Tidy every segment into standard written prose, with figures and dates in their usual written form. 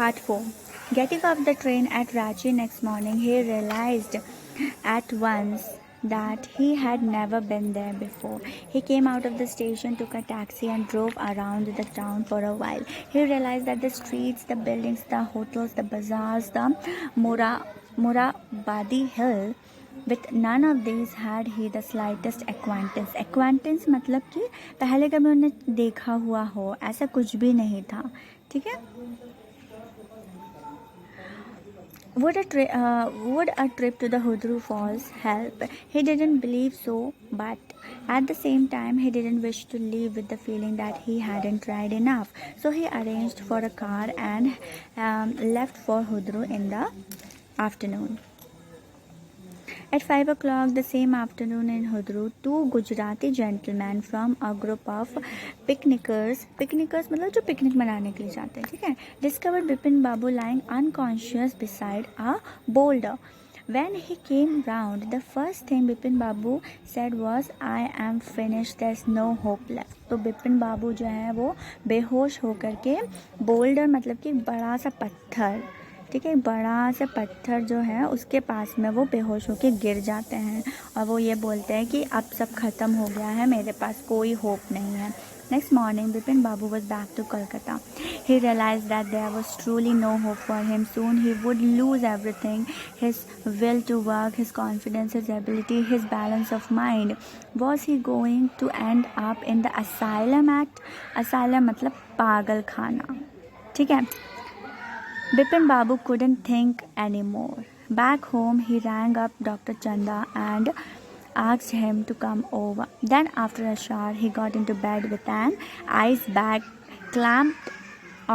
Part 4. Getting off the train at Ranchi next morning, he realized at once that he had never been there before. He came out of the station, took a taxi, and drove around the town for a while. He realized that the streets, the buildings, the hotels, the bazaars, the Morabadi Hill, with none of these had he the slightest acquaintance. Acquaintance मतलब कि पहले कभी उन्हें देखा हुआ हो, ऐसा कुछ भी नहीं था. ठीक है. Would a trip to the Hudru Falls help? He didn't believe so, but at the same time, he didn't wish to leave with the feeling that he hadn't tried enough. So he arranged for a car and left for Hudru in the afternoon. At 5 o'clock the same afternoon in Hudru, two Gujarati gentlemen from a group of picnickers मतलब जो picnic मनाने के लिए जाते हैं, ठीक है, discovered Bipin Babu lying unconscious beside a boulder. When he came round, the first thing Bipin Babu said was, "I am finished. There's no hope left." तो बिपिन बाबू जो है वो बेहोश होकर के बोल्डर मतलब कि बड़ा सा पत्थर, ठीक है, बड़ा सा पत्थर जो है उसके पास में वो बेहोश होकर गिर जाते हैं और वो ये बोलते हैं कि अब सब ख़त्म हो गया है, मेरे पास कोई होप नहीं है. Next morning, Bipin Babu was back to Kolkata. He realized that there was truly no hope for him. Soon he would lose everything: his will to work, his confidence, his ability, his balance of mind. Was he going to end up in the asylum act? Asylum मतलब पागल खाना, ठीक है. Bipin Babu couldn't think anymore. Back home, he rang up Dr. Chanda and asked him to come over. Then, after a shower, he got into bed with an ice bag clamped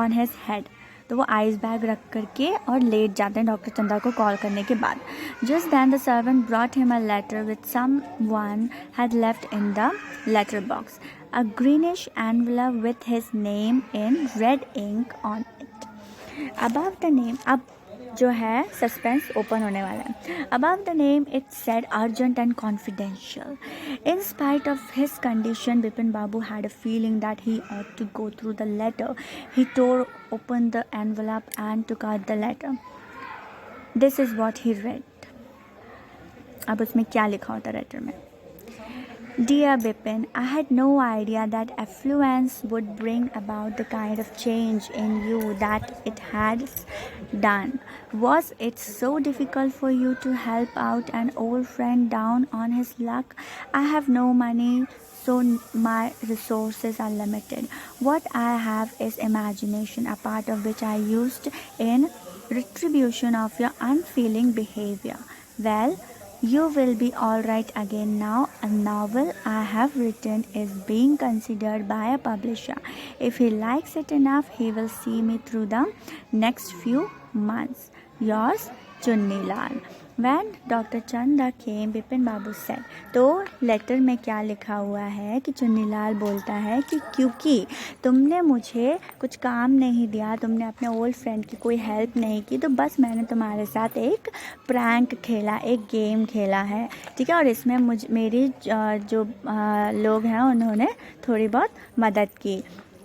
on his head. तो वो ice bag रख करके और late जाते हैं doctor चंदा को call करने के बाद. Just then the servant brought him a letter which someone had left in the letter box. A greenish envelope with his name in red ink on it. Above the name, अब जो है suspense open होने वाला है. Above the name it said urgent and confidential. In spite of his condition, Bipin Babu had a feeling that he ought to go through the letter. He tore open the envelope and took out the letter. This is what he read. अब उसमें क्या लिखा होता है letter में? Dear Bipin, I had no idea that affluence would bring about the kind of change in you that it has done. Was it so difficult for you to help out an old friend down on his luck? I have no money, so my resources are limited. What I have is imagination, a part of which I used in retribution of your unfeeling behavior. Well, you will be all right again now. A novel I have written is being considered by a publisher. If he likes it enough, he will see me through the next few months. Yours, Chunni Lal. When Dr. Chanda came, Bipin Babu said. तो letter में क्या लिखा हुआ है कि चुन्नीलाल बोलता है कि क्योंकि तुमने मुझे कुछ काम नहीं दिया, तुमने अपने ओल्ड फ्रेंड की कोई हेल्प नहीं की, तो बस मैंने तुम्हारे साथ एक प्रैंक खेला, एक गेम खेला है, ठीक है, और इसमें मेरी जो लोग हैं उन्होंने थोड़ी बहुत मदद की.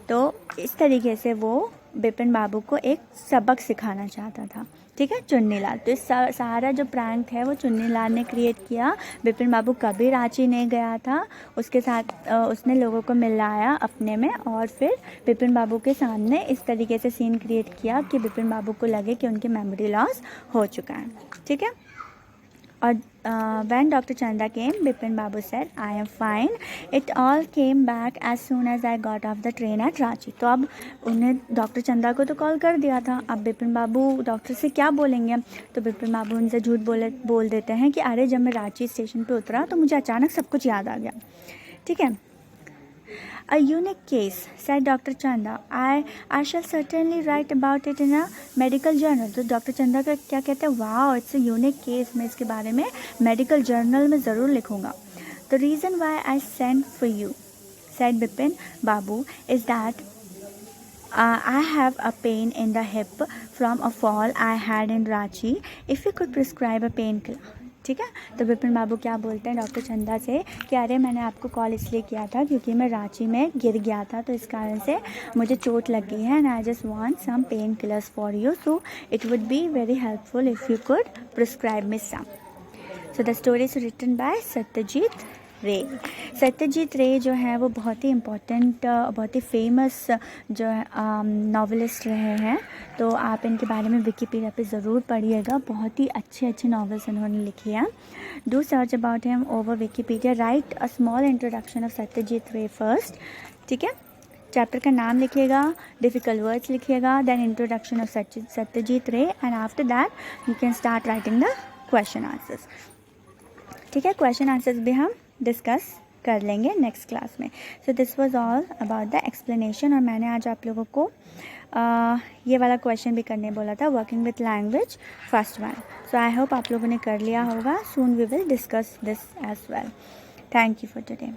तो इस तरीके से वो बिपिन बाबू को एक सबक सिखाना चाहता था, ठीक है, चुन्नीलाल. तो इस सारा जो प्रैंक है वो चुन्नीलाल ने क्रिएट किया. बिपिन बाबू कभी रांची नहीं गया था, उसके साथ उसने लोगों को मिलाया अपने में और फिर बिपिन बाबू के सामने इस तरीके से सीन क्रिएट किया कि बिपिन बाबू को लगे कि उनकी मेमोरी लॉस हो चुका है, ठीक है. और when Dr. Chanda came, Bipin Babu said, "I am fine. It all came back as soon as I got off the train at Ranchi." तो अब उन्हें डॉक्टर चंदा को तो कॉल कर दिया था, अब बिपिन बाबू डॉक्टर से क्या बोलेंगे? तो बिपिन बाबू उनसे झूठ बोल देते हैं कि अरे जब मैं रांची स्टेशन पे उतरा तो मुझे अचानक सब कुछ याद आ गया, ठीक है. A unique case, said Dr. Chanda. I shall certainly write about it in a medical journal. तो डॉक्टर चंदा का क्या कहते हैं? Wow, it's a unique case, मैं इसके बारे में मेडिकल जर्नल में ज़रूर लिखूँगा. The reason why I sent for you, said Bipin Babu, is that I have a pain in the hip from a fall I had in Ranchi. If you could prescribe a painkiller. ठीक है। तो विपिन बाबू क्या बोलते हैं doctor चंदा से कि अरे मैंने आपको कॉल इसलिए किया था क्योंकि मैं रांची में गिर गया था, तो इस कारण से मुझे चोट लगी है, and I just want some painkillers for you, so it would be very helpful if you could prescribe me some. So the story is written by Satyajit Ray. Satyajit रे जो है वो बहुत ही इम्पोर्टेंट, बहुत ही फेमस जो है नॉवलिस्ट रहे हैं। तो आप इनके बारे में विकीपीडिया पे ज़रूर पढ़िएगा, बहुत ही अच्छे अच्छे नॉवेल्स इन्होंने लिखे हैं। Do search about him over Wikipedia, right a small introduction of Satyajit रे फर्स्ट, ठीक है। चैप्टर का नाम लिखिएगा, डिफ़िकल्ट वर्ड्स लिखिएगा, देन इंट्रोडक्शन ऑफ सत्यजीत रे, and after that you can start writing the question answers, ठीक है। क्वेश्चन आंसर्स भी हम डिस्कस कर लेंगे नेक्स्ट क्लास में। So this was all about the explanation, और मैंने आज आप लोगों को ये वाला क्वेश्चन भी करने बोला था, working with language first one. So I hope आप लोगों ने कर लिया होगा। Soon we will discuss this as well. Thank you for today.